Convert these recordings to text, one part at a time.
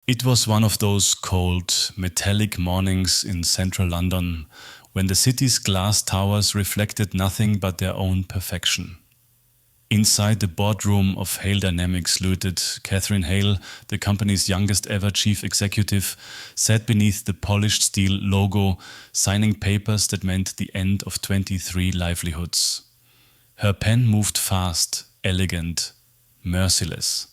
It was one of those cold, metallic mornings in central London when the city's glass towers reflected nothing but their own perfection. Inside the boardroom of Hale Dynamics Limited, Catherine Hale, the company's youngest ever chief executive, sat beneath the polished steel logo, signing papers that meant the end of 23 livelihoods. Her pen moved fast, elegant, merciless.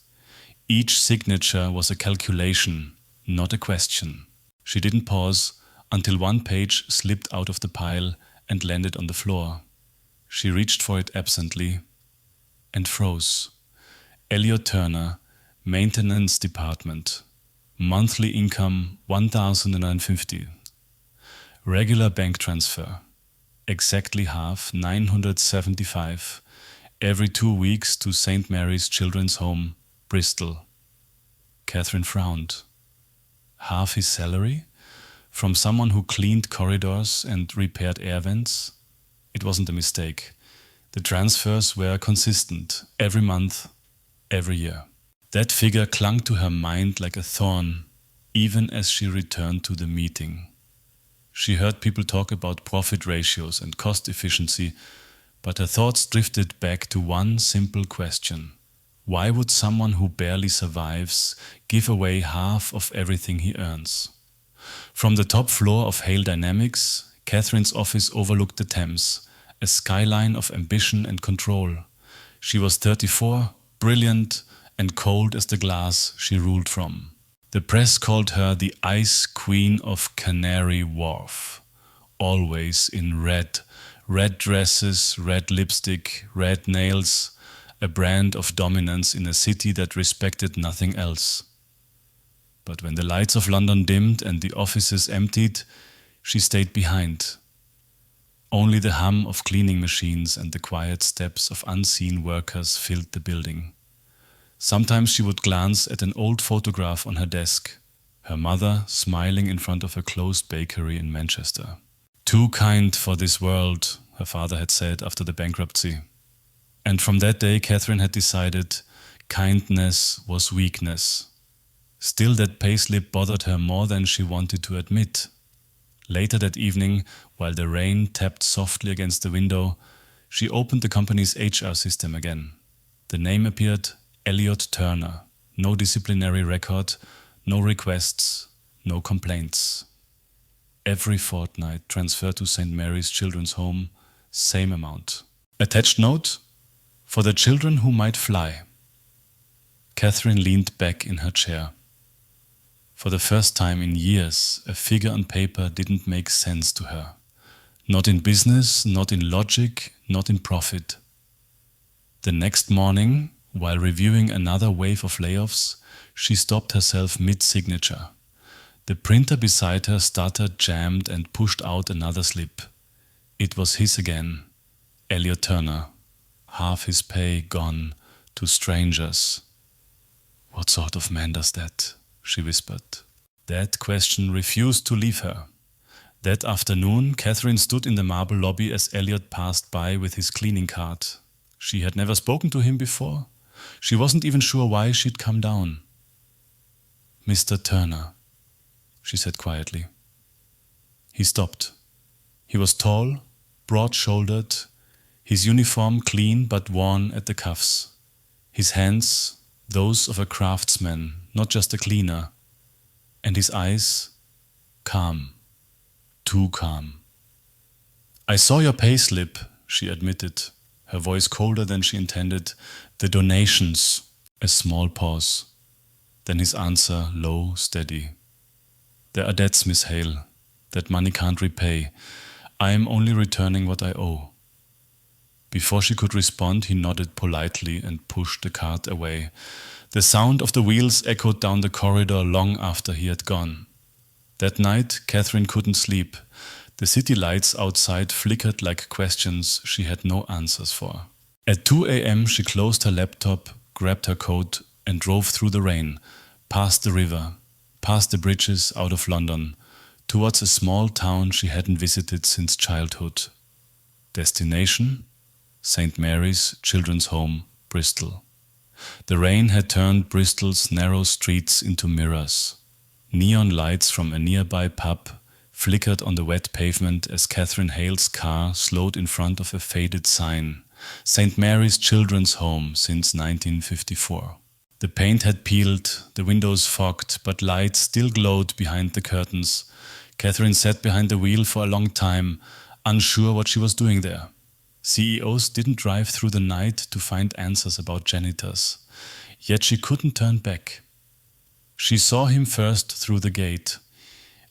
Each signature was a calculation, not a question. She didn't pause until one page slipped out of the pile and landed on the floor. She reached for it absently and froze. Elliot Turner, Maintenance Department. Monthly income 1,950. Regular bank transfer. Exactly half, 975. Every 2 weeks to St. Mary's Children's Home, Bristol. Catherine frowned. Half his salary? From someone who cleaned corridors and repaired air vents? It wasn't a mistake. The transfers were consistent, every month, every year. That figure clung to her mind like a thorn, even as she returned to the meeting. She heard people talk about profit ratios and cost efficiency, but her thoughts drifted back to one simple question. Why would someone who barely survives give away half of everything he earns? From the top floor of Hale Dynamics, Catherine's office overlooked the Thames, a skyline of ambition and control. She was 34, brilliant, and cold as the glass she ruled from. The press called her the Ice Queen of Canary Wharf. Always in red. Red dresses, red lipstick, red nails, a brand of dominance in a city that respected nothing else. But when the lights of London dimmed and the offices emptied, she stayed behind. Only the hum of cleaning machines and the quiet steps of unseen workers filled the building. Sometimes she would glance at an old photograph on her desk, her mother smiling in front of a closed bakery in Manchester. Too kind for this world, her father had said after the bankruptcy. And from that day, Catherine had decided kindness was weakness. Still, that payslip bothered her more than she wanted to admit. Later that evening, while the rain tapped softly against the window, she opened the company's HR system again. The name appeared, Elliot Turner. No disciplinary record, no requests, no complaints. Every fortnight transfer to St. Mary's Children's Home, same amount. Attached note, for the children who might fly. Catherine leaned back in her chair. For the first time in years, a figure on paper didn't make sense to her. Not in business, not in logic, not in profit. The next morning, while reviewing another wave of layoffs, she stopped herself mid-signature. The printer beside her stuttered, jammed, and pushed out another slip. It was his again, Elliot Turner. Half his pay gone to strangers. What sort of man does that? She whispered. That question refused to leave her. That afternoon, Catherine stood in the marble lobby as Elliot passed by with his cleaning cart. She had never spoken to him before. She wasn't even sure why she'd come down. Mr. Turner, she said quietly. He stopped. He was tall, broad-shouldered, his uniform clean but worn at the cuffs. His hands, those of a craftsman, not just a cleaner. And his eyes, calm, too calm. I saw your payslip, she admitted, her voice colder than she intended. The donations. A small pause. Then his answer, low, steady. There are debts, Miss Hale. That money can't repay. I am only returning what I owe. Before she could respond, he nodded politely and pushed the cart away. The sound of the wheels echoed down the corridor long after he had gone. That night, Catherine couldn't sleep. The city lights outside flickered like questions she had no answers for. At 2 a.m. she closed her laptop, grabbed her coat, and drove through the rain, past the river, past the bridges out of London, towards a small town she hadn't visited since childhood. Destination? St. Mary's Children's Home, Bristol. The rain had turned Bristol's narrow streets into mirrors. Neon lights from a nearby pub flickered on the wet pavement as Catherine Hale's car slowed in front of a faded sign, St. Mary's Children's Home since 1954. The paint had peeled, the windows fogged, but light still glowed behind the curtains. Catherine sat behind the wheel for a long time, unsure what she was doing there. CEOs didn't drive through the night to find answers about janitors. Yet she couldn't turn back. She saw him first through the gate.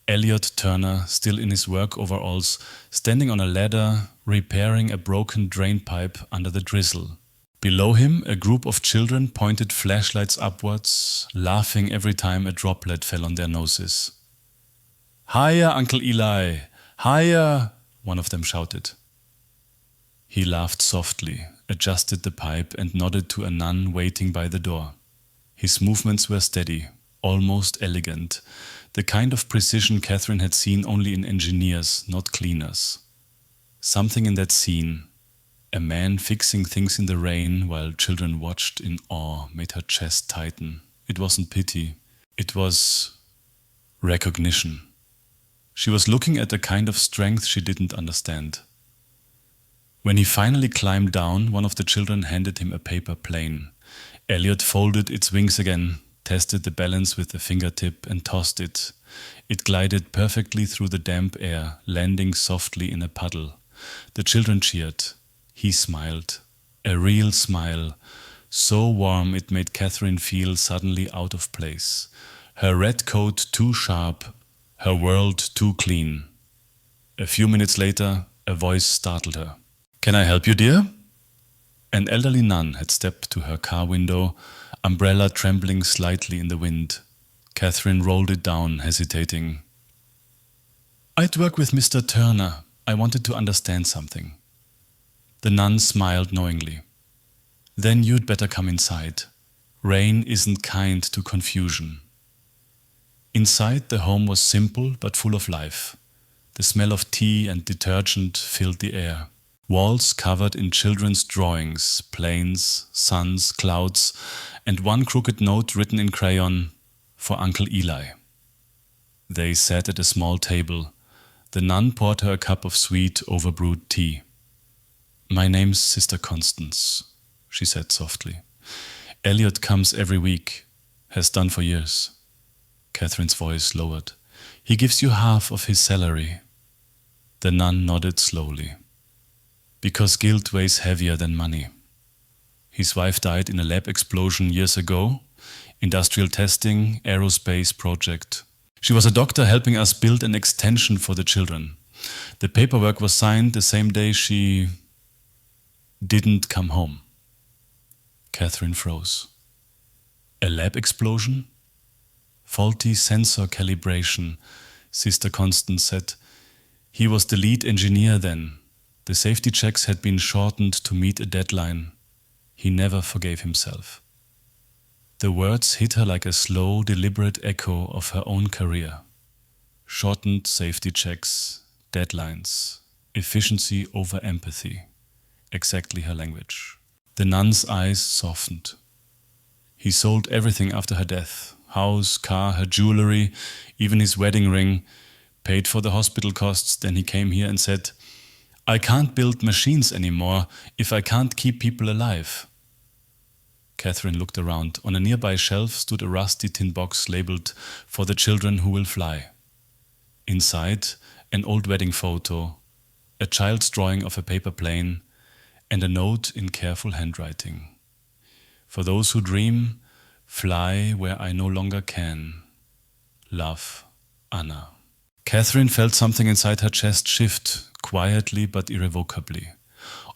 Elliot Turner, still in his work overalls, standing on a ladder, repairing a broken drain pipe under the drizzle. Below him, a group of children pointed flashlights upwards, laughing every time a droplet fell on their noses. "Higher, Uncle Eli! Higher!" one of them shouted. He laughed softly, adjusted the pipe, and nodded to a nun waiting by the door. His movements were steady, almost elegant, the kind of precision Catherine had seen only in engineers, not cleaners. Something in that scene, a man fixing things in the rain while children watched in awe, made her chest tighten. It wasn't pity, it was recognition. She was looking at a kind of strength she didn't understand. When he finally climbed down, one of the children handed him a paper plane. Elliot folded its wings again, tested the balance with the fingertip, and tossed it. It glided perfectly through the damp air, landing softly in a puddle. The children cheered. He smiled. A real smile, so warm it made Catherine feel suddenly out of place. Her red coat too sharp, her world too clean. A few minutes later, a voice startled her. "Can I help you, dear?" An elderly nun had stepped to her car window, umbrella trembling slightly in the wind. Catherine rolled it down, hesitating. "I'd work with Mr. Turner. I wanted to understand something." The nun smiled knowingly. "Then you'd better come inside. Rain isn't kind to confusion." Inside, the home was simple but full of life. The smell of tea and detergent filled the air. Walls covered in children's drawings, planes, suns, clouds, and one crooked note written in crayon, "For Uncle Eli." They sat at a small table. The nun poured her a cup of sweet, overbrewed tea. "My name's Sister Constance," she said softly. "Elliot comes every week, has done for years." Catherine's voice lowered. "He gives you half of his salary." The nun nodded slowly. "Because guilt weighs heavier than money. His wife died in a lab explosion years ago. Industrial testing, aerospace project. She was a doctor helping us build an extension for the children. The paperwork was signed the same day she didn't come home." Catherine froze. "A lab explosion?" "Faulty sensor calibration," Sister Constance said. "He was the lead engineer then. The safety checks had been shortened to meet a deadline. He never forgave himself." The words hit her like a slow, deliberate echo of her own career. Shortened safety checks, deadlines, efficiency over empathy. Exactly her language. The nun's eyes softened. "He sold everything after her death. House, car, her jewelry, even his wedding ring. Paid for the hospital costs. Then he came here and said, 'I can't build machines anymore if I can't keep people alive.'" Catherine looked around. On a nearby shelf stood a rusty tin box labeled, "For the children who will fly." Inside, an old wedding photo, a child's drawing of a paper plane, and a note in careful handwriting. "For those who dream, fly where I no longer can. Love, Anna." Catherine felt something inside her chest shift, quietly but irrevocably.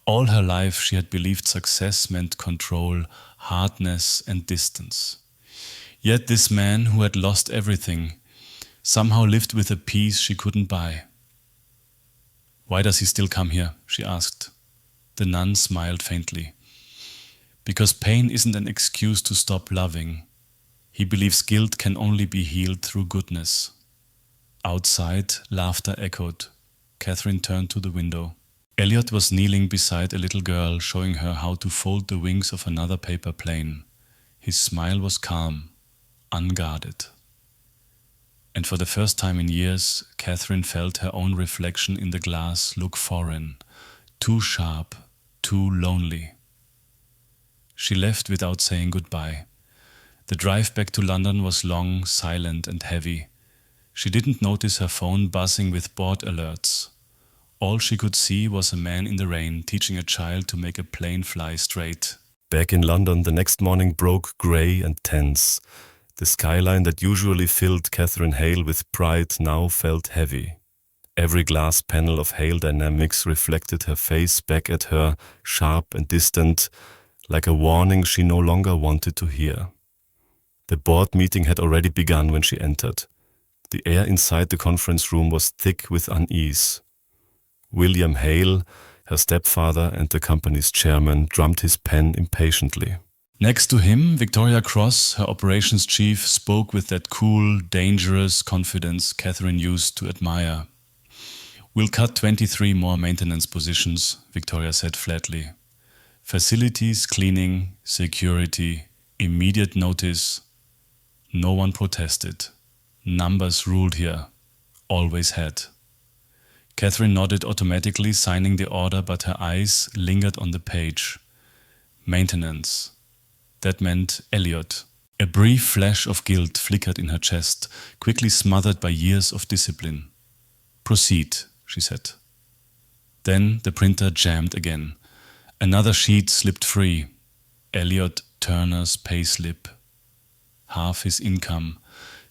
All her life she had believed success meant control, hardness, and distance. Yet this man who had lost everything somehow lived with a peace she couldn't buy. "Why does he still come here?" she asked. The nun smiled faintly. "Because pain isn't an excuse to stop loving. He believes guilt can only be healed through goodness." Outside, laughter echoed. Catherine turned to the window. Elliot was kneeling beside a little girl, showing her how to fold the wings of another paper plane. His smile was calm, unguarded. and for the first time in years, Catherine felt her own reflection in the glass look foreign, too sharp, too lonely. She left without saying goodbye. The drive back to London was long, silent and heavy. She didn't notice her phone buzzing with board alerts. All she could see was a man in the rain teaching a child to make a plane fly straight. Back in London, the next morning broke grey and tense. The skyline that usually filled Catherine Hale with pride now felt heavy. Every glass panel of Hale Dynamics reflected her face back at her, sharp and distant, like a warning she no longer wanted to hear. The board meeting had already begun when she entered. The air inside the conference room was thick with unease. William Hale, her stepfather and the company's chairman, drummed his pen impatiently. Next to him, Victoria Cross, her operations chief, spoke with that cool, dangerous confidence Catherine used to admire. "We'll cut 23 more maintenance positions," Victoria said flatly. "Facilities, cleaning, security, immediate notice." No one protested. Numbers ruled here. Always had. Catherine nodded automatically, signing the order, but her eyes lingered on the page. Maintenance. That meant Elliot. A brief flash of guilt flickered in her chest, quickly smothered by years of discipline. "Proceed," she said. Then the printer jammed again. Another sheet slipped free. Elliot Turner's payslip. Half his income,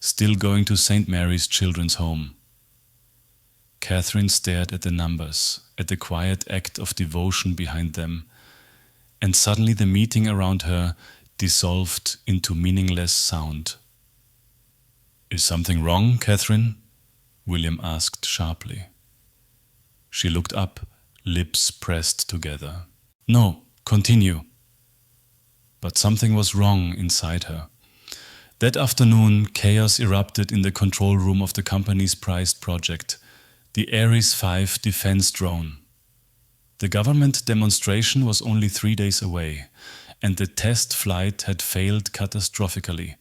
still going to St. Mary's Children's Home. Catherine stared at the numbers, at the quiet act of devotion behind them, and suddenly the meeting around her dissolved into meaningless sound. "Is something wrong, Catherine?" William asked sharply. She looked up, lips pressed together. "No, continue." But something was wrong inside her. That afternoon, chaos erupted in the control room of the company's prized project, the Ares 5 defense drone. The government demonstration was only 3 days away, and the test flight had failed catastrophically.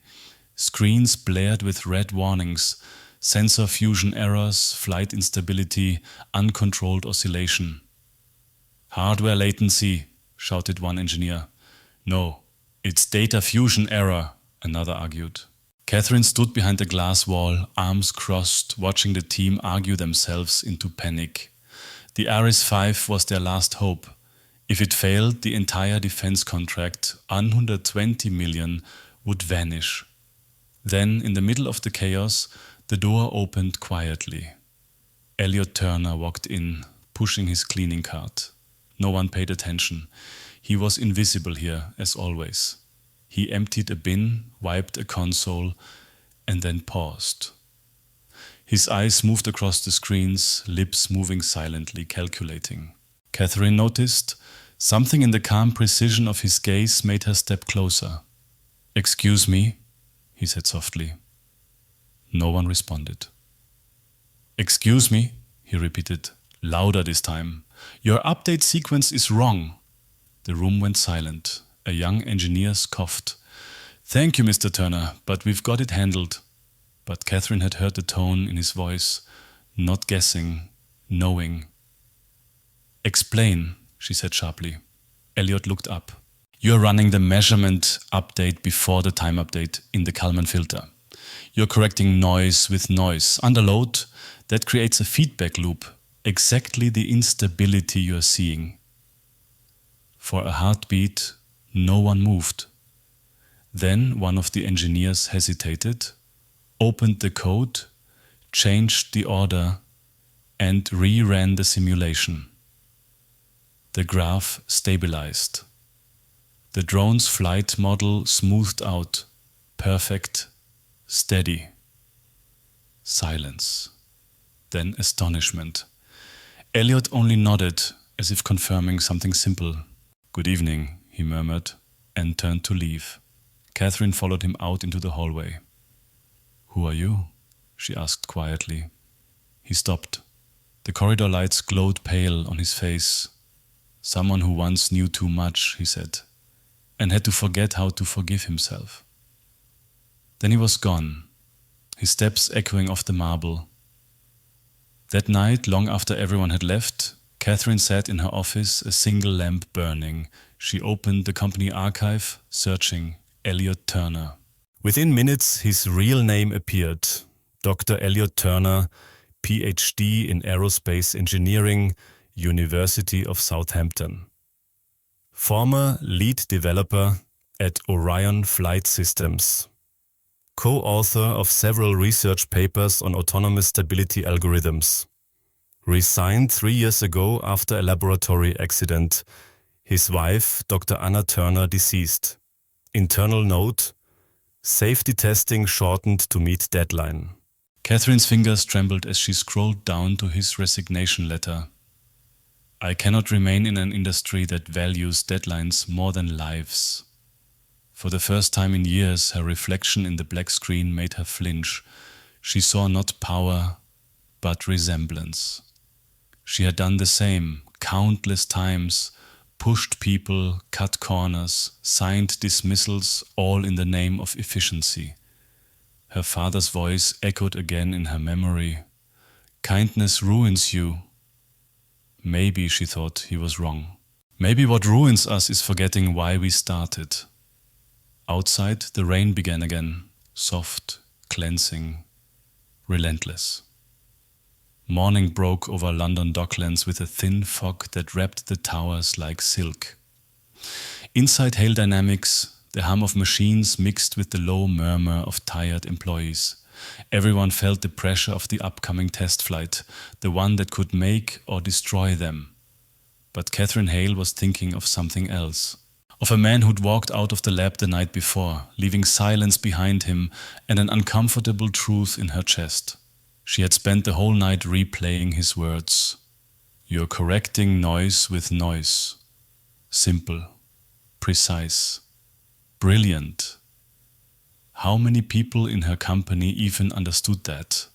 Screens blared with red warnings, sensor fusion errors, flight instability, uncontrolled oscillation. "Hardware latency," shouted one engineer. "No, it's data fusion error," another argued. Catherine stood behind the glass wall, arms crossed, watching the team argue themselves into panic. The Ares 5 was their last hope. If it failed, the entire defense contract, 120 million, would vanish. Then, in the middle of the chaos, the door opened quietly. Elliot Turner walked in, pushing his cleaning cart. No one paid attention. He was invisible here, as always. He emptied a bin, wiped a console, and then paused. His eyes moved across the screens, lips moving silently, calculating. Catherine noticed. Something in the calm precision of his gaze made her step closer. "Excuse me," he said softly. No one responded. "Excuse me," he repeated, louder this time. "Your update sequence is wrong." The room went silent. A young engineer coughed. "Thank you, Mr. Turner, but we've got it handled." But Catherine had heard the tone in his voice, not guessing, knowing. "Explain," she said sharply. Elliot looked up. "You're running the measurement update before the time update in the Kalman filter. You're correcting noise with noise. Under load, that creates a feedback loop, exactly the instability you're seeing." For a heartbeat, no one moved. Then one of the engineers hesitated, opened the code, changed the order, and reran the simulation. The graph stabilized. The drone's flight model smoothed out, perfect, steady. Silence. Then astonishment. Elliot only nodded, as if confirming something simple. "Good evening," he murmured, and turned to leave. Catherine followed him out into the hallway. "Who are you?" she asked quietly. He stopped. The corridor lights glowed pale on his face. "Someone who once knew too much," he said, and had to forget how to forgive himself. Then he was gone. his steps echoing off the marble. That night, long after everyone had left, Catherine sat in her office, a single lamp burning. She opened the company archive, searching Elliot Turner. Within minutes, his real name appeared. Dr. Elliot Turner, PhD in Aerospace Engineering, University of Southampton. Former lead developer at Orion Flight Systems. Co-author of several research papers on autonomous stability algorithms. Resigned 3 years ago after a laboratory accident. His wife, Dr. Anna Turner, deceased. Internal note: safety testing shortened to meet deadline. Catherine's fingers trembled as she scrolled down to his resignation letter. I cannot remain in an industry that values deadlines more than lives. For the first time in years, her reflection in the black screen made her flinch. She saw not power, but resemblance. She had done the same countless times, pushed people, cut corners, signed dismissals, all in the name of efficiency. Her father's voice echoed again in her memory. Kindness ruins you. Maybe, she thought, he was wrong. Maybe what ruins us is forgetting why we started. Outside, the rain began again, soft, cleansing, relentless. Morning broke over London docklands with a thin fog that wrapped the towers like silk. Inside Hail Dynamics, the hum of machines mixed with the low murmur of tired employees. Everyone felt the pressure of the upcoming test flight, the one that could make or destroy them. But Catherine Hale was thinking of something else. Of a man who'd walked out of the lab the night before, leaving silence behind him and an uncomfortable truth in her chest. She had spent the whole night replaying his words. You're correcting noise with noise. Simple, precise, brilliant. How many people in her company even understood that?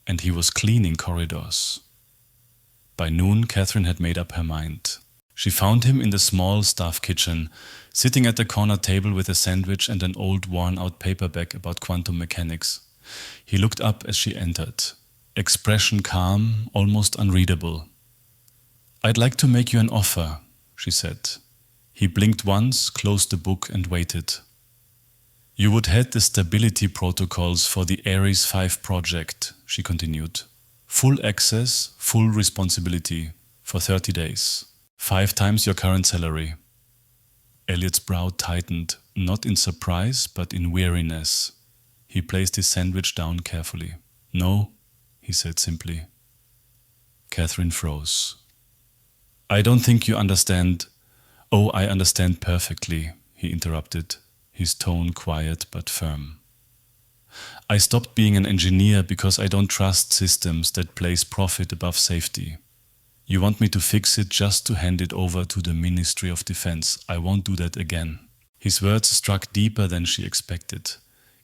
And he was cleaning corridors. By noon, Catherine had made up her mind. She found him in the small staff kitchen, sitting at the corner table with a sandwich and an old worn-out paperback about quantum mechanics. He looked up as she entered, expression calm, almost unreadable. I'd like to make you an offer, she said. He blinked once, closed the book and waited. You would head the stability protocols for the Ares 5 project, she continued. Full access, full responsibility, for 30 days. 5 times your current salary. Elliot's brow tightened, not in surprise, but in weariness. He placed his sandwich down carefully. No, he said simply. Catherine froze. I don't think you understand. Oh, I understand perfectly, he interrupted, his tone quiet but firm. I stopped being an engineer because I don't trust systems that place profit above safety. You want me to fix it just to hand it over to the Ministry of Defense. I won't do that again. His words struck deeper than she expected.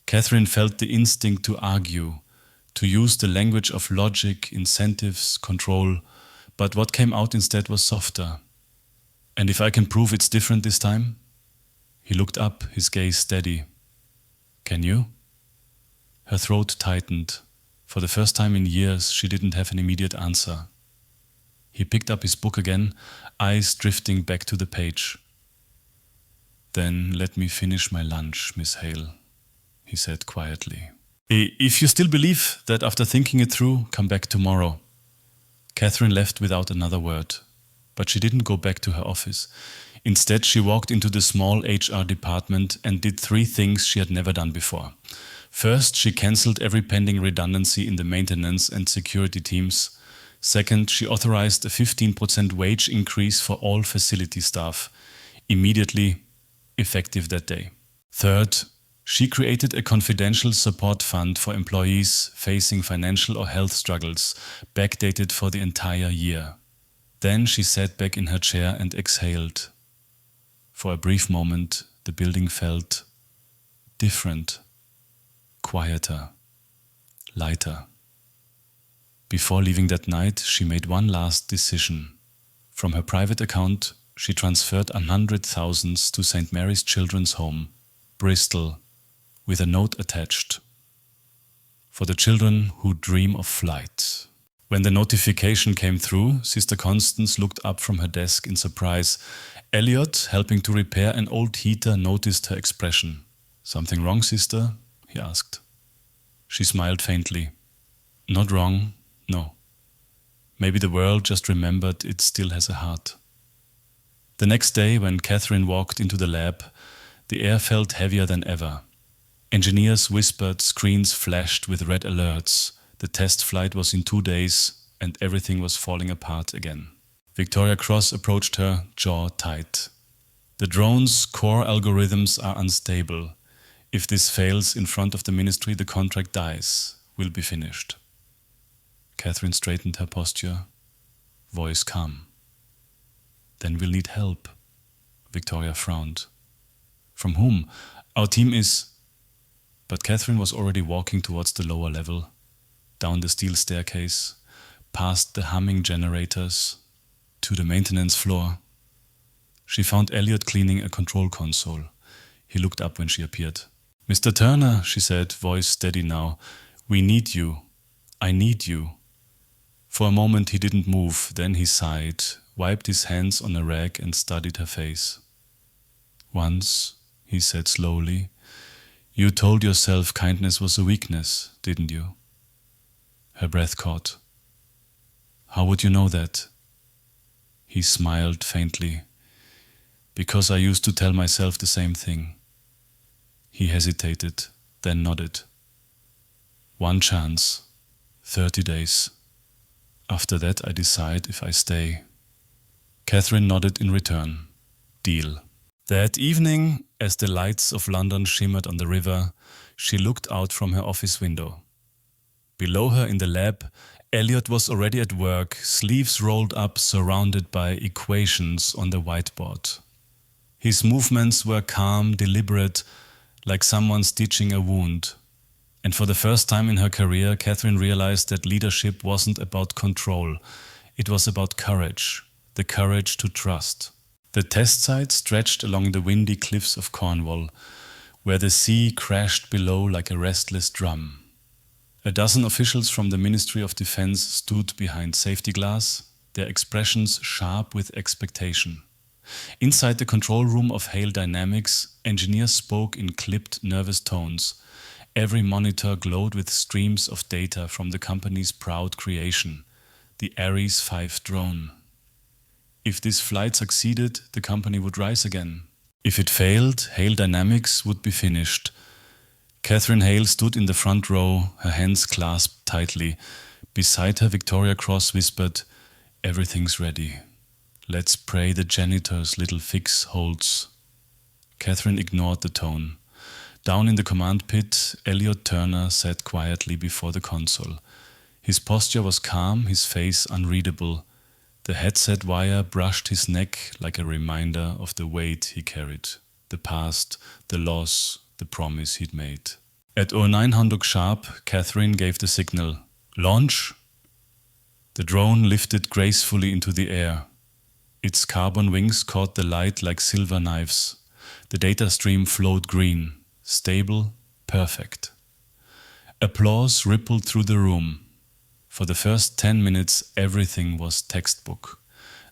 Catherine felt the instinct to argue, to use the language of logic, incentives, control, but what came out instead was softer. And if I can prove it's different this time? He looked up, his gaze steady. Can you? Her throat tightened. For the first time in years, she didn't have an immediate answer. He picked up his book again, eyes drifting back to the page. Then let me finish my lunch, Miss Hale, he said quietly. If you still believe that after thinking it through, come back tomorrow. Catherine left without another word, but she didn't go back to her office. Instead, she walked into the small HR department and did 3 things she had never done before. First, she cancelled every pending redundancy in the maintenance and security teams. Second, she authorized a 15% wage increase for all facility staff, immediately effective that day. Third, she created a confidential support fund for employees facing financial or health struggles, backdated for the entire year. Then she sat back in her chair and exhaled. For a brief moment, the building felt different, quieter, lighter. Before leaving that night, she made one last decision. From her private account, she transferred 100,000 to St. Mary's Children's Home, Bristol, with a note attached. for the children who dream of flight. When the notification came through, Sister Constance looked up from her desk in surprise. Elliot, helping to repair an old heater, noticed her expression. "Something wrong, sister?" he asked. She smiled faintly. "Not wrong, no. Maybe the world just remembered it still has a heart." The next day, when Catherine walked into the lab, the air felt heavier than ever. Engineers whispered, screens flashed with red alerts. The test flight was in 2 days, and everything was falling apart again. Victoria Cross approached her, jaw tight. "The drone's core algorithms are unstable. If this fails in front of the ministry, the contract dies. We'll be finished." Catherine straightened her posture, voice calm. "Then we'll need help." Victoria frowned. "From whom? Our team is..." But Catherine was already walking towards the lower level, down the steel staircase, past the humming generators, to the maintenance floor. She found Elliot cleaning a control console. He looked up when she appeared. "Mr. Turner," she said, voice steady now, "we need you. I need you." For a moment he didn't move, then he sighed, wiped his hands on a rag and studied her face. "Once," he said slowly, "you told yourself kindness was a weakness, didn't you?" Her breath caught. "How would you know that?" He smiled faintly. "Because I used to tell myself the same thing." He hesitated, then nodded. "One chance, 30 days. After that I decide if I stay." Catherine nodded in return. Deal. That evening, as the lights of London shimmered on the river, she looked out from her office window. Below her in the lab, Elliot was already at work, sleeves rolled up, surrounded by equations on the whiteboard. His movements were calm, deliberate, like someone stitching a wound. And for the first time in her career, Catherine realized that leadership wasn't about control. It was about courage, the courage to trust. The test site stretched along the windy cliffs of Cornwall, where the sea crashed below like a restless drum. A dozen officials from the Ministry of Defense stood behind safety glass, their expressions sharp with expectation. Inside the control room of Hale Dynamics, engineers spoke in clipped, nervous tones. Every monitor glowed with streams of data from the company's proud creation, the Ares 5 drone. If this flight succeeded, the company would rise again. If it failed, Hale Dynamics would be finished. Catherine Hale stood in the front row, her hands clasped tightly. Beside her, Victoria Cross whispered, "Everything's ready. Let's pray the janitor's little fix holds." Catherine ignored the tone. Down in the command pit, Elliot Turner sat quietly before the console. His posture was calm, his face unreadable. The headset wire brushed his neck like a reminder of the weight he carried, the past, the loss, the promise he'd made. At 0900 sharp, Catherine gave the signal, "Launch!" The drone lifted gracefully into the air. Its carbon wings caught the light like silver knives. The data stream flowed green, stable, perfect. Applause rippled through the room. For the first 10 minutes, everything was textbook.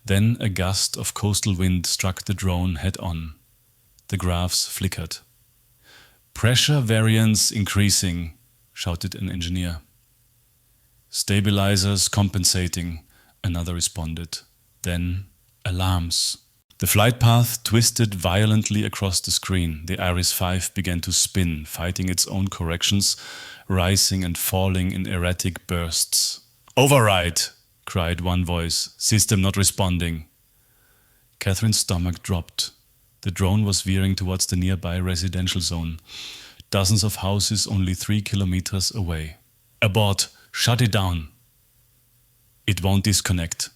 Then a gust of coastal wind struck the drone head-on. The graphs flickered. "Pressure variance increasing," shouted an engineer. "Stabilizers compensating," another responded. Then alarms. The flight path twisted violently across the screen. The Ares 5 began to spin, fighting its own corrections, rising and falling in erratic bursts. "Override!" cried one voice. "System not responding." Catherine's stomach dropped. The drone was veering towards the nearby residential zone. Dozens of houses only 3 kilometers away. "Abort! Shut it down!" "It won't disconnect."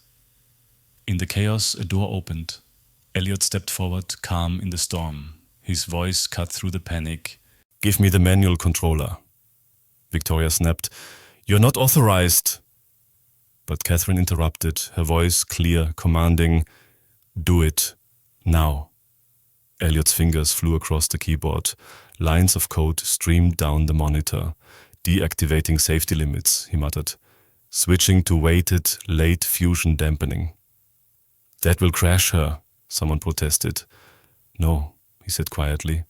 In the chaos, a door opened. Elliot stepped forward, calm in the storm. His voice cut through the panic. "Give me the manual controller." Victoria snapped, "You're not authorized." But Catherine interrupted, her voice clear, commanding, "Do it. Now." Elliot's fingers flew across the keyboard. Lines of code streamed down the monitor. Deactivating safety limits, he muttered. Switching to weighted, late fusion dampening. That will crash her, someone protested. No, he said quietly.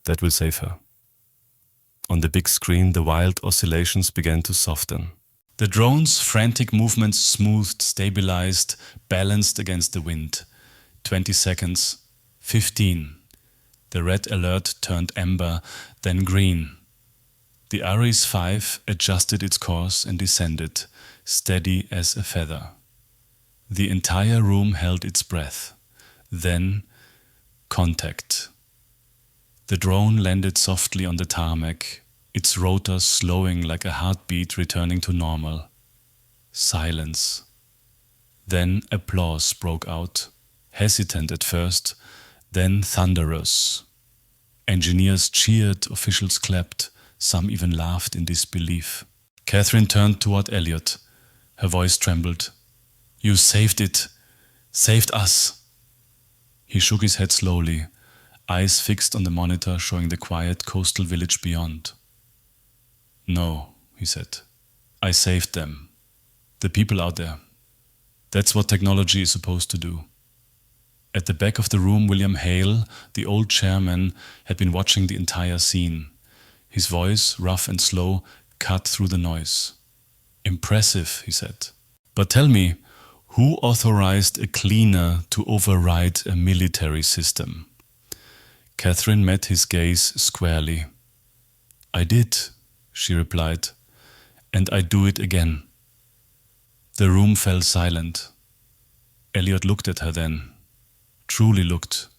That will save her. On the big screen, the wild oscillations began to soften. The drone's frantic movements smoothed, stabilized, balanced against the wind. 20 seconds. 15. The red alert turned amber, then green. The Ares 5 adjusted its course and descended, steady as a feather. The entire room held its breath. Then, contact. The drone landed softly on the tarmac, its rotors slowing like a heartbeat returning to normal. Silence. Then applause broke out, hesitant at first, then thunderous. Engineers cheered, officials clapped, some even laughed in disbelief. Catherine turned toward Elliot. Her voice trembled. You saved it. Saved us. He shook his head slowly, eyes fixed on the monitor showing the quiet coastal village beyond. No, he said. I saved them. The people out there. That's what technology is supposed to do. At the back of the room, William Hale, the old chairman, had been watching the entire scene. His voice, rough and slow, cut through the noise. Impressive, he said. But tell me, who authorized a cleaner to override a military system? Catherine met his gaze squarely. I did, she replied, and I do it again. The room fell silent. Elliot looked at her then, truly looked.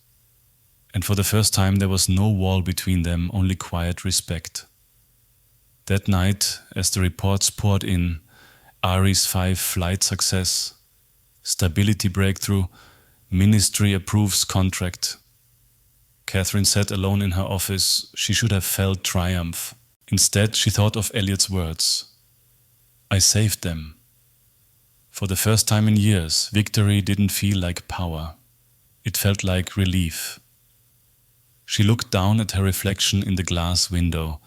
And for the first time there was no wall between them, only quiet respect. That night, as the reports poured in, Ares 5 flight success, stability breakthrough, ministry approves contract. Catherine sat alone in her office. She should have felt triumph. Instead, she thought of Elliot's words. I saved them. For the first time in years, victory didn't feel like power. It felt like relief. She looked down at her reflection in the glass window.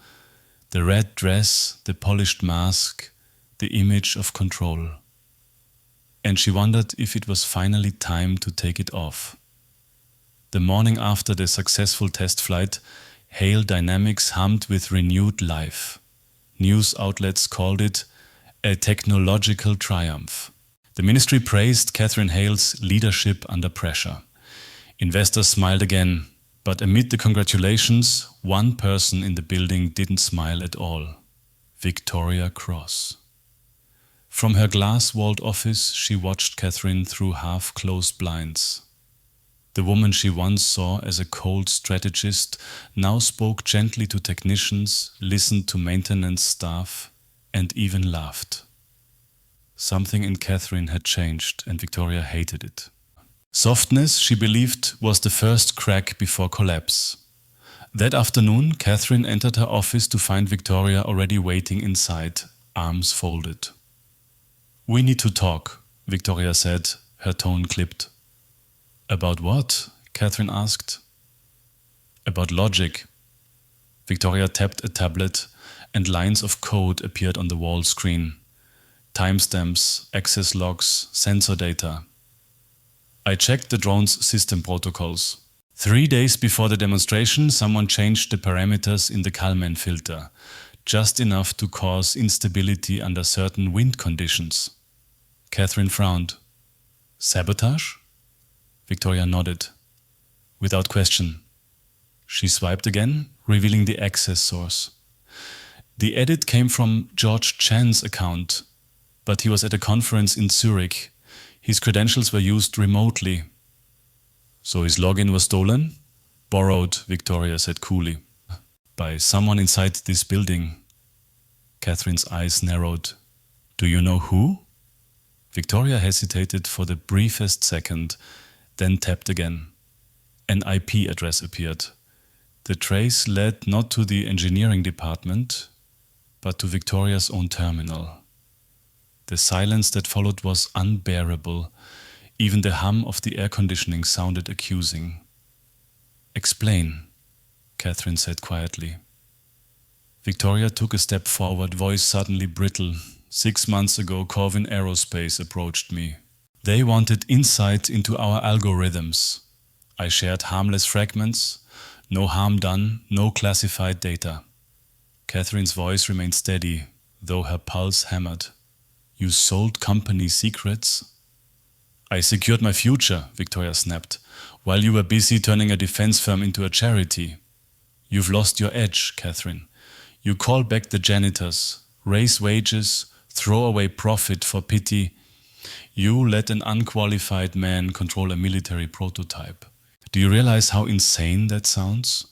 The red dress, the polished mask, the image of control. And she wondered if it was finally time to take it off. The morning after the successful test flight, Hale Dynamics hummed with renewed life. News outlets called it a technological triumph. The ministry praised Catherine Hale's leadership under pressure. Investors smiled again, but amid the congratulations, one person in the building didn't smile at all. Victoria Cross. From her glass-walled office, she watched Catherine through half-closed blinds. The woman she once saw as a cold strategist now spoke gently to technicians, listened to maintenance staff, and even laughed. Something in Catherine had changed, and Victoria hated it. Softness, she believed, was the first crack before collapse. That afternoon, Catherine entered her office to find Victoria already waiting inside, arms folded. We need to talk, Victoria said, her tone clipped. About what? Catherine asked. About logic. Victoria tapped a tablet, and lines of code appeared on the wall screen. Timestamps, access logs, sensor data. I checked the drone's system protocols. 3 days before the demonstration, someone changed the parameters in the Kalman filter, just enough to cause instability under certain wind conditions. Catherine frowned. Sabotage? Victoria nodded. Without question. She swiped again, revealing the access source. The edit came from George Chan's account, but he was at a conference in Zurich. His credentials were used remotely. So his login was stolen? Borrowed, Victoria said coolly. By someone inside this building. Catherine's eyes narrowed. Do you know who? Victoria hesitated for the briefest second, then tapped again. An IP address appeared. The trace led not to the engineering department, but to Victoria's own terminal. The silence that followed was unbearable. Even the hum of the air conditioning sounded accusing. Explain, Catherine said quietly. Victoria took a step forward, voice suddenly brittle. 6 months ago, Corvin Aerospace approached me. They wanted insight into our algorithms. I shared harmless fragments, no harm done, no classified data. Catherine's voice remained steady, though her pulse hammered. You sold company secrets? I secured my future, Victoria snapped, while you were busy turning a defense firm into a charity. You've lost your edge, Catherine. You call back the janitors, raise wages, throw away profit for pity. You let an unqualified man control a military prototype. Do you realize how insane that sounds?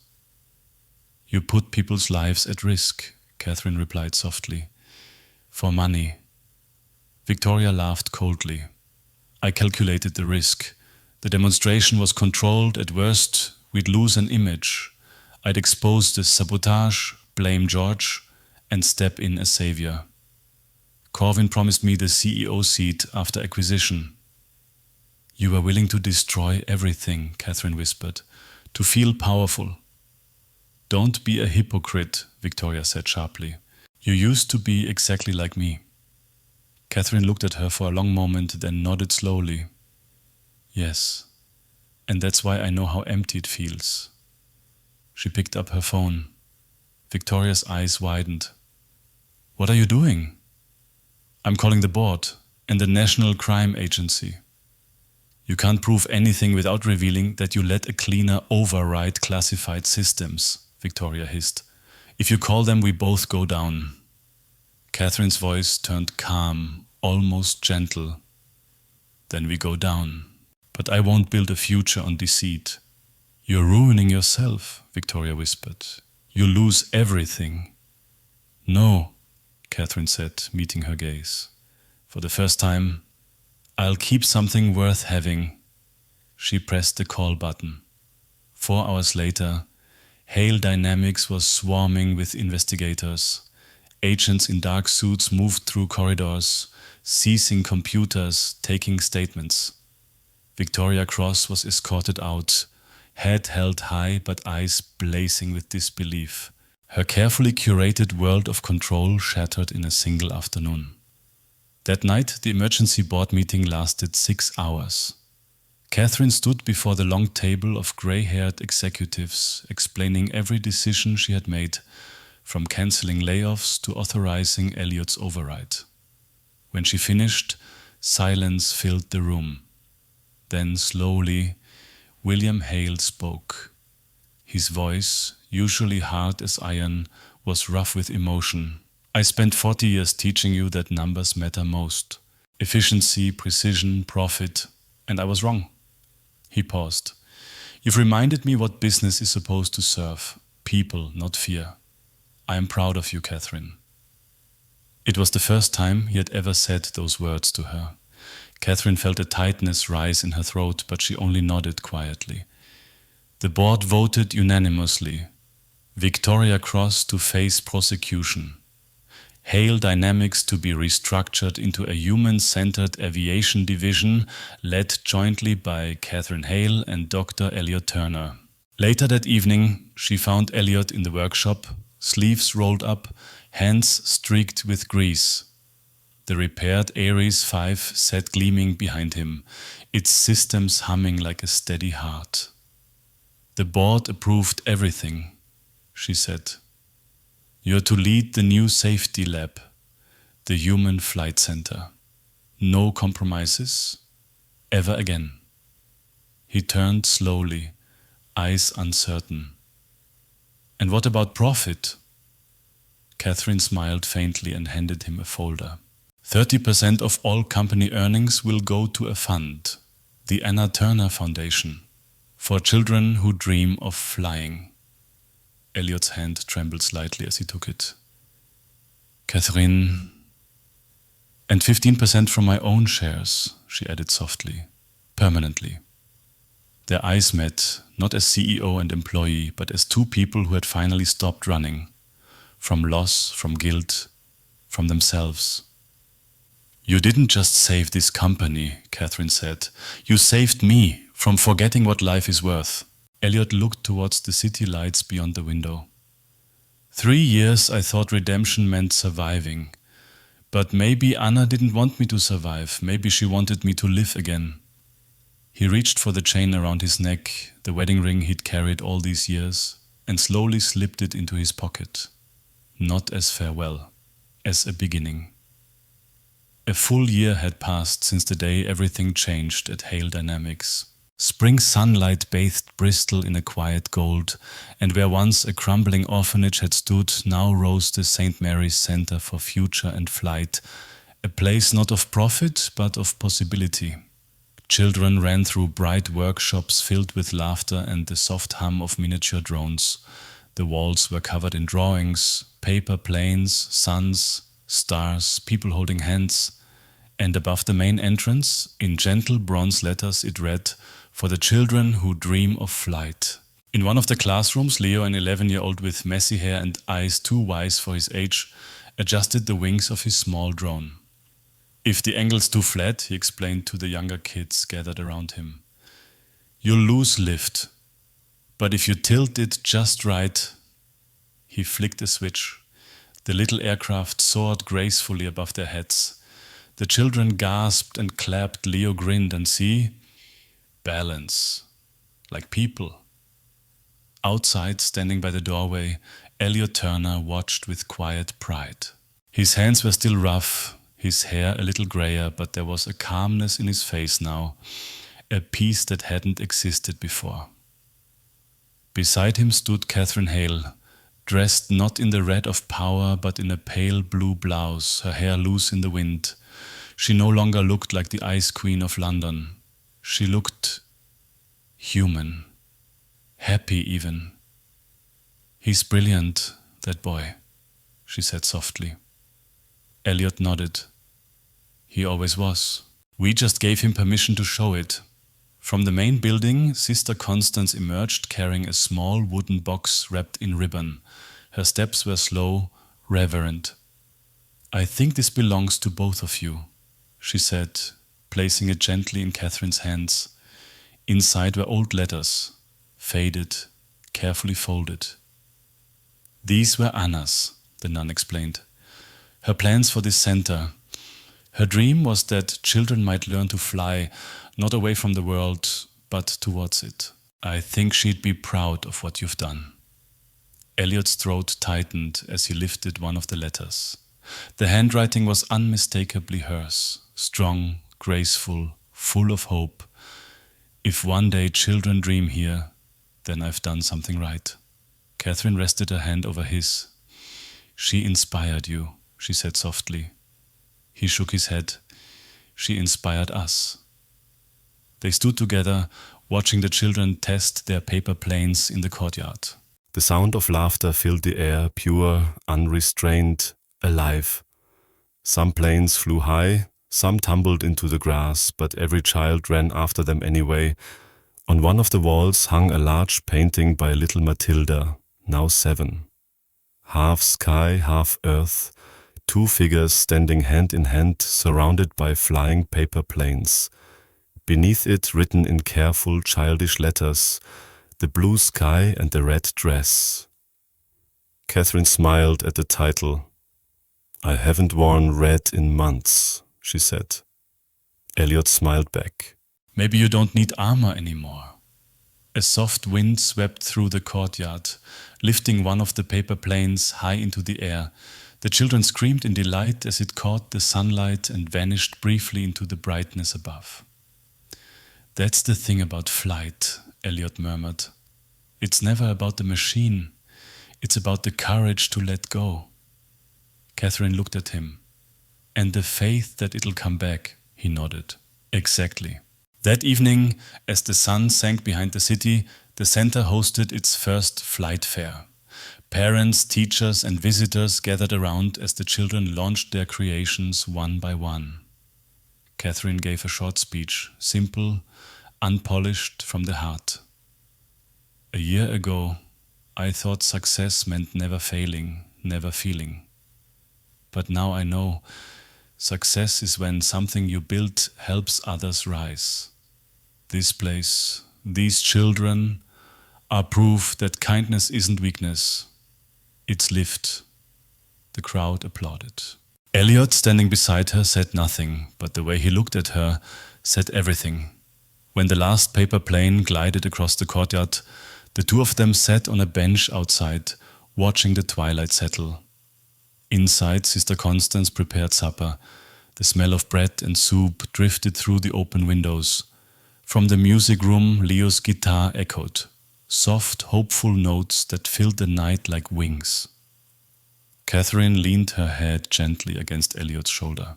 You put people's lives at risk, Catherine replied softly. For money. Victoria laughed coldly. I calculated the risk. The demonstration was controlled. At worst, we'd lose an image. I'd expose the sabotage, blame George, and step in as savior. Corvin promised me the CEO seat after acquisition. You were willing to destroy everything, Catherine whispered, to feel powerful. Don't be a hypocrite, Victoria said sharply. You used to be exactly like me. Catherine looked at her for a long moment, then nodded slowly. Yes, and that's why I know how empty it feels. She picked up her phone. Victoria's eyes widened. What are you doing? I'm calling the board and the National Crime Agency. You can't prove anything without revealing that you let a cleaner override classified systems, Victoria hissed. If you call them, we both go down. Catherine's voice turned calm, almost gentle. Then we go down. But I won't build a future on deceit. You're ruining yourself, Victoria whispered. You lose everything. No, Catherine said, meeting her gaze. For the first time, I'll keep something worth having. She pressed the call button. 4 hours later, Hale Dynamics was swarming with investigators. Agents in dark suits moved through corridors, seizing computers, taking statements. Victoria Cross was escorted out, head held high but eyes blazing with disbelief. Her carefully curated world of control shattered in a single afternoon. That night, the emergency board meeting lasted 6 hours. Catherine stood before the long table of gray-haired executives, explaining every decision she had made, from cancelling layoffs to authorizing Elliot's override. When she finished, silence filled the room. Then, slowly, William Hale spoke. His voice, usually hard as iron, was rough with emotion. I spent 40 years teaching you that numbers matter most. Efficiency, precision, profit, and I was wrong. He paused. You've reminded me what business is supposed to serve. People, not fear. I am proud of you, Catherine. It was the first time he had ever said those words to her. Catherine felt a tightness rise in her throat, but she only nodded quietly. The board voted unanimously. Victoria Cross to face prosecution. Hale Dynamics to be restructured into a human-centered aviation division led jointly by Catherine Hale and Dr. Elliot Turner. Later that evening, she found Elliot in the workshop, sleeves rolled up, hands streaked with grease. The repaired Ares 5 sat gleaming behind him, its systems humming like a steady heart. The board approved everything, she said. You're to lead the new safety lab, the Human Flight Center. No compromises, ever again. He turned slowly, eyes uncertain. And what about profit? Catherine smiled faintly and handed him a folder. 30% of all company earnings will go to a fund, the Anna Turner Foundation, for children who dream of flying. Elliot's hand trembled slightly as he took it. Catherine, and 15% from my own shares, she added softly, permanently. Their eyes met, not as CEO and employee, but as two people who had finally stopped running, from loss, from guilt, from themselves. You didn't just save this company, Catherine said. You saved me from forgetting what life is worth. Elliot looked towards the city lights beyond the window. 3 years I thought redemption meant surviving. But maybe Anna didn't want me to survive. Maybe she wanted me to live again. He reached for the chain around his neck, the wedding ring he'd carried all these years, and slowly slipped it into his pocket. Not as farewell, as a beginning. A full year had passed since the day everything changed at Hale Dynamics. Spring sunlight bathed Bristol in a quiet gold, and where once a crumbling orphanage had stood, now rose the St. Mary's Center for Future and Flight, a place not of profit but of possibility. Children ran through bright workshops filled with laughter and the soft hum of miniature drones. The walls were covered in drawings, paper planes, suns, stars, people holding hands, and above the main entrance, in gentle bronze letters, it read, "For the children who dream of flight." In one of the classrooms, Leo, an 11-year-old with messy hair and eyes too wise for his age, adjusted the wings of his small drone. "If the angle's too flat," he explained to the younger kids gathered around him, "you'll lose lift. But if you tilt it just right..." He flicked a switch. The little aircraft soared gracefully above their heads. The children gasped and clapped. Leo grinned, and see? Balance. Like people. Outside, standing by the doorway, Elliot Turner watched with quiet pride. His hands were still rough, his hair a little grayer, but there was a calmness in his face now, a peace that hadn't existed before. Beside him stood Catherine Hale, dressed not in the red of power, but in a pale blue blouse, her hair loose in the wind. She no longer looked like the Ice Queen of London. She looked human, happy even. "He's brilliant, that boy," she said softly. Elliot nodded. "He always was. We just gave him permission to show it." From the main building, Sister Constance emerged carrying a small wooden box wrapped in ribbon. Her steps were slow, reverent. "I think this belongs to both of you," she said, placing it gently in Catherine's hands. Inside were old letters, faded, carefully folded. "These were Anna's," the nun explained. "Her plans for this center. Her dream was that children might learn to fly, not away from the world, but towards it. I think she'd be proud of what you've done." Elliot's throat tightened as he lifted one of the letters. The handwriting was unmistakably hers, strong, graceful, full of hope. "If one day children dream here, then I've done something right." Catherine rested her hand over his. "She inspired you," she said softly. He shook his head. "She inspired us." They stood together, watching the children test their paper planes in the courtyard. The sound of laughter filled the air, pure, unrestrained, alive. Some planes flew high, some tumbled into the grass, but every child ran after them anyway. On one of the walls hung a large painting by little Matilda, now 7. Half sky, half earth, 2 figures standing hand in hand, surrounded by flying paper planes. Beneath it, written in careful, childish letters, the blue sky and the red dress. Catherine smiled at the title. "I haven't worn red in months," she said. Elliot smiled back. "Maybe you don't need armor anymore." A soft wind swept through the courtyard, lifting one of the paper planes high into the air. The children screamed in delight as it caught the sunlight and vanished briefly into the brightness above. "That's the thing about flight," Elliot murmured. "It's never about the machine. It's about the courage to let go." Catherine looked at him. "And the faith that it'll come back," he nodded. "Exactly." That evening, as the sun sank behind the city, the center hosted its first flight fair. Parents, teachers, and visitors gathered around as the children launched their creations one by one. Catherine gave a short speech, simple, unpolished, from the heart. "A year ago, I thought success meant never failing, never feeling. But now I know success is when something you built helps others rise. This place, these children, are proof that kindness isn't weakness. Its lift. The crowd applauded. Elliot, standing beside her, said nothing, but the way he looked at her said everything. When the last paper plane glided across the courtyard, the two of them sat on a bench outside, watching the twilight settle. Inside, Sister Constance prepared supper. The smell of bread and soup drifted through the open windows. From the music room, Leo's guitar echoed, soft, hopeful notes that filled the night like wings. Catherine leaned her head gently against Elliot's shoulder.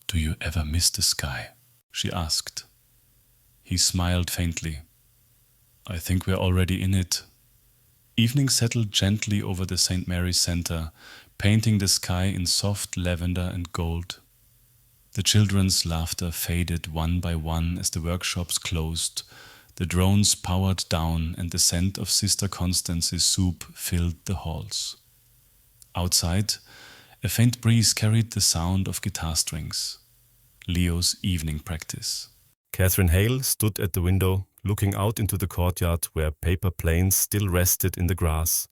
"Do you ever miss the sky?" she asked. He smiled faintly. "I think we're already in it." Evening settled gently over the St. Mary's Center, painting the sky in soft lavender and gold. The children's laughter faded one by one as the workshops closed, the drones powered down, and the scent of Sister Constance's soup filled the halls. Outside, a faint breeze carried the sound of guitar strings. Leo's evening practice. Catherine Hale stood at the window, looking out into the courtyard where paper planes still rested in the grass.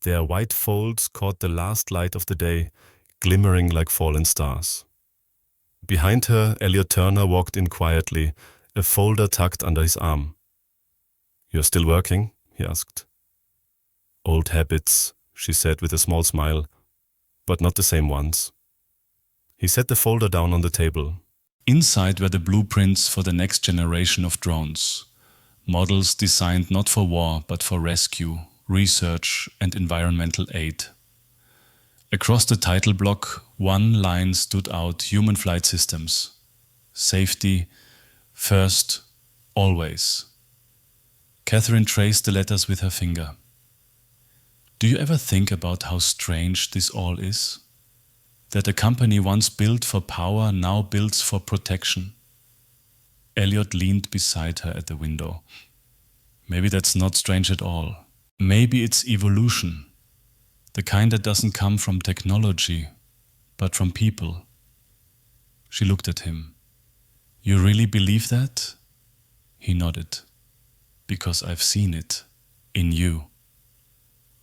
Their white folds caught the last light of the day, glimmering like fallen stars. Behind her, Elliot Turner walked in quietly, a folder tucked under his arm. "You're still working?" he asked. "Old habits," she said with a small smile, "but not the same ones." He set the folder down on the table. Inside were the blueprints for the next generation of drones. Models designed not for war, but for rescue, research, and environmental aid. Across the title block, one line stood out: human flight systems. Safety, first, always. Catherine traced the letters with her finger. Do you ever think about how strange this all is? That a company once built for power now builds for protection? Elliot leaned beside her at the window. Maybe that's not strange at all. Maybe it's evolution. The kind that doesn't come from technology, but from people. She looked at him. You really believe that? He nodded. Because I've seen it. In you.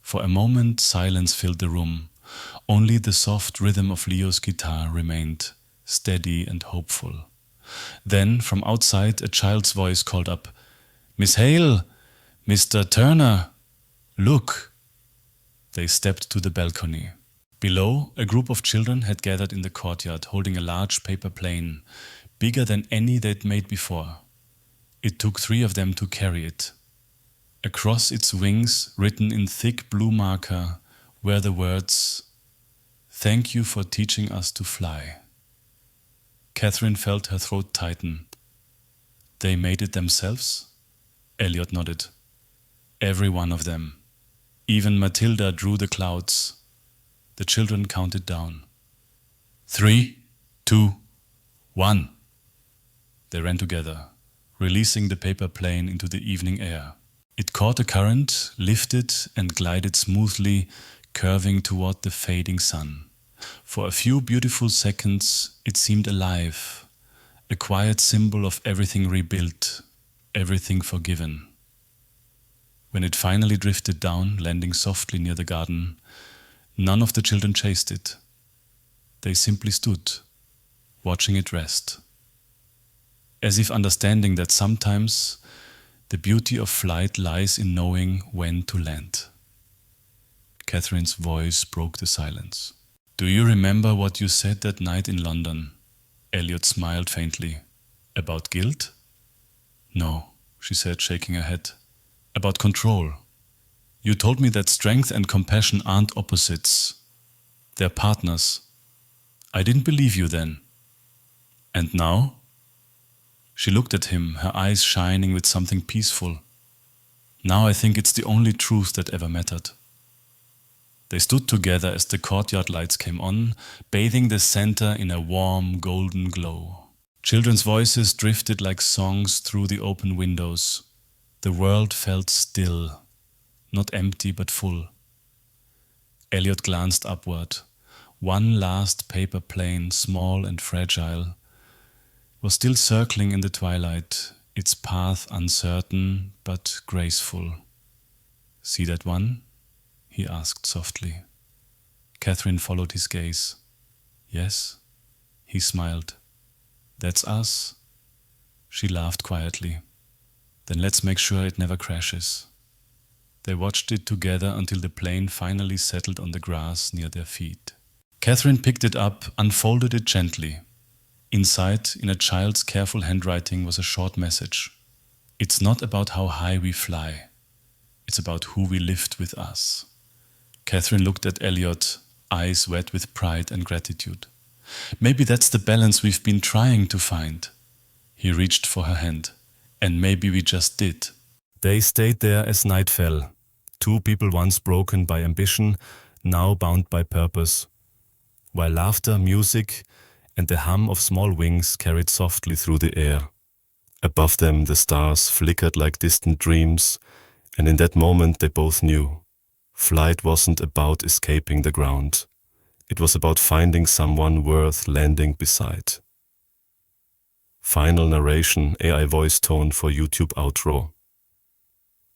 For a moment, silence filled the room. Only the soft rhythm of Leo's guitar remained, steady and hopeful. Then, from outside, a child's voice called up, "Miss Hale! Mr. Turner! Look!" They stepped to the balcony. Below, a group of children had gathered in the courtyard, holding a large paper plane, bigger than any they'd made before. It took 3 of them to carry it. Across its wings, written in thick blue marker, were the words, "Thank you for teaching us to fly." Catherine felt her throat tighten. They made it themselves? Elliot nodded. Every one of them. Even Matilda drew the clouds. The children counted down. 3, 2, 1. They ran together, releasing the paper plane into the evening air. It caught a current, lifted, and glided smoothly, curving toward the fading sun. For a few beautiful seconds, it seemed alive, a quiet symbol of everything rebuilt, everything forgiven. When it finally drifted down, landing softly near the garden, none of the children chased it. They simply stood, watching it rest, as if understanding that sometimes the beauty of flight lies in knowing when to land. Catherine's voice broke the silence. "Do you remember what you said that night in London?" Elliot smiled faintly. "About guilt?" "No," she said, shaking her head. "About control. You told me that strength and compassion aren't opposites. They're partners. I didn't believe you then. And now?" She looked at him, her eyes shining with something peaceful. "Now I think it's the only truth that ever mattered." They stood together as the courtyard lights came on, bathing the center in a warm, golden glow. Children's voices drifted like songs through the open windows. The world felt still, not empty but full. Elliot glanced upward. One last paper plane, small and fragile, was still circling in the twilight, its path uncertain but graceful. "See that one?" he asked softly. Catherine followed his gaze. Yes, he smiled. That's us. She laughed quietly. Then let's make sure it never crashes. They watched it together until the plane finally settled on the grass near their feet. Catherine picked it up, unfolded it gently. Inside, in a child's careful handwriting, was a short message. It's not about how high we fly. It's about who we lift with us. Catherine looked at Elliot, eyes wet with pride and gratitude. Maybe that's the balance we've been trying to find. He reached for her hand. And maybe we just did. They stayed there as night fell. Two people once broken by ambition, now bound by purpose. While laughter, music, and the hum of small wings carried softly through the air. Above them the stars flickered like distant dreams, and in that moment they both knew. Flight wasn't about escaping the ground. It was about finding someone worth landing beside. Final narration, AI voice tone for YouTube outro.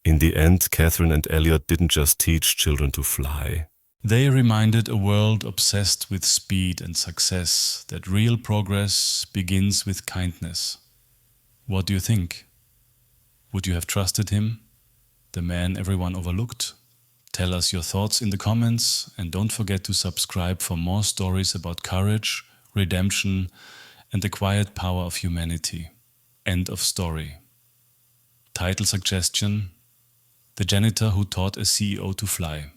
In the end, Catherine and Elliot didn't just teach children to fly. They reminded a world obsessed with speed and success that real progress begins with kindness. What do you think? Would you have trusted him? The man everyone overlooked? Tell us your thoughts in the comments and don't forget to subscribe for more stories about courage, redemption, and the quiet power of humanity. End of story. Title suggestion: The Janitor Who Taught a CEO to Fly.